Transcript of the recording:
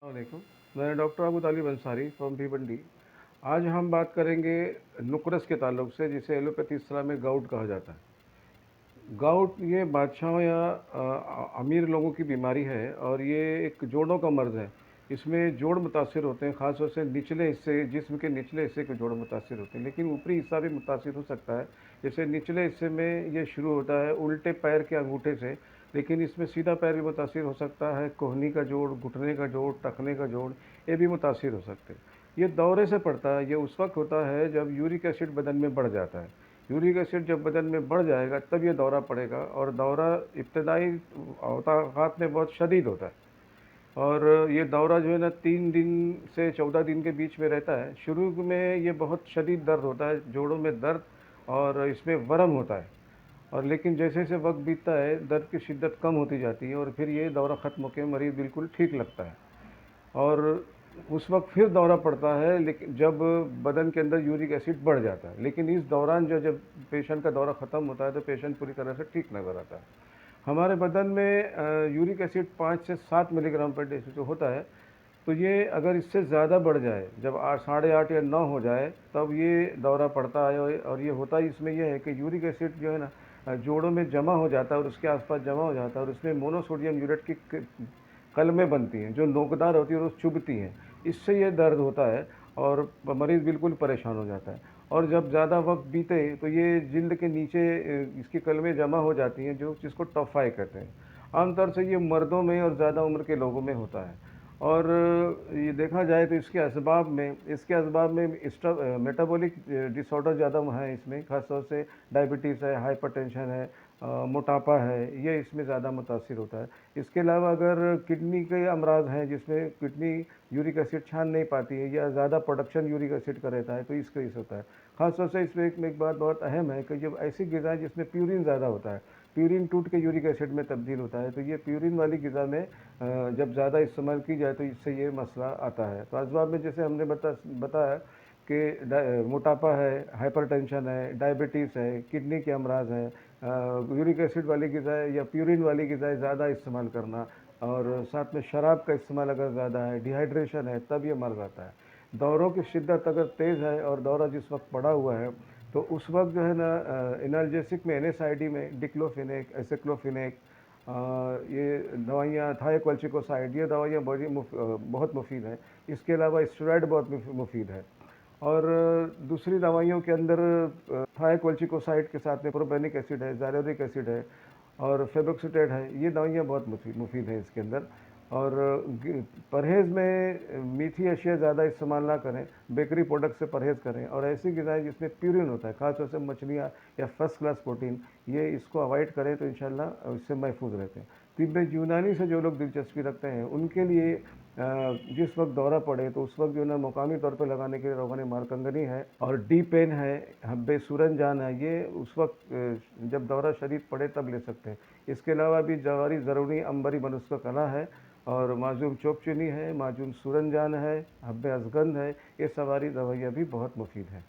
वालेकुम। मैं doctor Abu Talib Ansari from Bhiwandi. आज हम बात करेंगे नुकरस के ताल्लुक से, जिसे एलोपैथी इस्लाह में गाउट कहा जाता है। गाउट ये बादशाहों या अमीर लोगों की बीमारी है और ये एक जोड़ों का मर्ज़ है। इसमें जोड़ मुतासिर होते हैं, ख़ास तौर से निचले हिस्से, जिस्म के निचले हिस्से के जोड़ मुतासिर होते हैं, लेकिन ऊपरी हिस्सा भी मुतासिर हो सकता है। जैसे निचले हिस्से में ये शुरू होता है उल्टे पैर के अंगूठे से, लेकिन इसमें सीधा पैर भी मुतासिर हो सकता है, कोहनी का जोड़, घुटने का जोड़, टखने का जोड़, ये भी मुतासिर हो सकते हैं। ये दौरे से पड़ता है। ये उस वक्त होता है जब यूरिक एसिड बदन में बढ़ जाता है। यूरिक एसिड जब बदन में बढ़ जाएगा तब ये दौरा पड़ेगा, और दौरा इब्तदाई अवताक़ात में बहुत शदीद होता है। और ये दौरा जो है ना 3 दिन से 14 दिन के बीच में रहता है। शुरू में ये बहुत शदीद दर्द होता है, जोड़ों में दर्द, और इसमें वरम होता है। और लेकिन जैसे जैसे वक्त बीतता है दर्द की शिद्दत कम होती जाती है और फिर ये दौरा ख़त्म होकर मरीज़ बिल्कुल ठीक लगता है। और उस वक्त फिर दौरा पड़ता है, लेकिन जब बदन के अंदर यूरिक एसिड बढ़ जाता है। लेकिन इस दौरान जब पेशेंट का दौरा ख़त्म होता है तो पेशेंट पूरी तरह से ठीक नज़र आता है। हमारे बदन में यूरिक एसिड 5 से 7 मिलीग्राम पर डेसीलिटर होता है। तो ये अगर इससे ज़्यादा बढ़ जाए, जब 8, 8.5 या 9 हो जाए, तब ये दौरा पड़ता है। और ये होता ही इसमें यह है कि यूरिक एसिड जो है ना जोड़ों में जमा हो जाता है और उसके आसपास जमा हो जाता है, और उसमें मोनोसोडियम यूरेट की कलमें बनती हैं जो नोकदार होती हैं और चुभती हैं। इससे ये दर्द होता है और मरीज़ बिल्कुल परेशान हो जाता है। और जब ज़्यादा वक्त बीते तो ये जिल्द के नीचे इसकी कलमें जमा हो जाती हैं, जो जिसको टफाई कहते हैं। आमतौर से ये मर्दों में और ज़्यादा उम्र के लोगों में होता है। और ये देखा जाए तो इसके असबाब में मेटाबॉलिक डिसऑर्डर ज़्यादा हैं इसमें, ख़ास तौर से डायबिटीज़ है, हाइपरटेंशन है, मोटापा है, ये इसमें ज़्यादा मुतासिर होता है। इसके अलावा अगर किडनी के अमराज हैं जिसमें किडनी यूरिक एसिड छान नहीं पाती है या ज़्यादा प्रोडक्शन यूरिक एसिड का रहता है, तो इसके वजह से होता है। ख़ास तौर से इसमें एक बात बहुत अहम है कि जब ऐसी ग़िज़ा जिसमें प्यूरिन ज़्यादा होता है, प्यूरिन टूट के यूरिक एसिड में तब्दील होता है, तो ये प्यूरिन वाली ग़िज़ा में जब ज़्यादा इस्तेमाल की जाए तो इससे ये मसला आता है। तो असबाब में जैसे हमने बताया कि मोटापा है, हाइपरटेंशन है, डायबिटीज़ है, किडनी के अमराज हैं, यूरिक एसिड वाली ग़िज़ाएँ या प्यूरिन वाली ग़िज़ाएँ ज़्यादा इस्तेमाल करना, और साथ में शराब का इस्तेमाल अगर ज़्यादा है, डिहाइड्रेशन है, तब ये मर्ज़ आता है। दौरों की शिद्दत अगर तेज़ है और दौरा जिस वक्त पड़ा हुआ है, तो उस वक्त जो है ना एनाल्जेसिक में NSAID में डिक्लोफेनेक, एसिक्लोफेनेक, ये दवाइयाँ, थायोकोल्चिकोसाइड, ये दवाइयाँ बहुत मुफीद हैं। इसके अलावा स्टेरॉइड बहुत मुफीद है। और दूसरी दवाइयों के अंदर थायोकोल्चिकोसाइड के साथ में प्रोपेनिक एसिड है, ज़ाइलोरिक एसिड है और फेबोक्सिटेट है। ये दवाइयाँ बहुत मुफीद हैं इसके अंदर। और परहेज़ में मीठी अशिया ज़्यादा इस्तेमाल ना करें, बेकरी प्रोडक्ट से परहेज़ करें, और ऐसी ग़िज़ाएँ जिसमें प्यूरिन होता है, ख़ास तौर से मछलियाँ या फर्स्ट क्लास प्रोटीन, ये इसको अवॉइड करें तो इंशाल्लाह इससे महफूज रहते हैं। तिब्बे यूनानी से जो लोग दिलचस्पी रखते हैं उनके लिए जिस वक्त दौरा पड़े तो उस वक्त जो है ना मुकामी तौर पर लगाने के लिए रोग़न मारकंगनी है और डी पेन है, हब्बे सूरनजान है, ये उस वक्त जब दौरा शदीद पड़े तब ले सकते हैं। इसके अलावा भी जवारी ज़रूरी अंबरी मनुस्का कला है, और माजूम चोपचुनी है, माजूम सूरनजान है, हब्बे अज़गंध है, ये सवारी दवाइयाँ भी बहुत मुफीद हैं।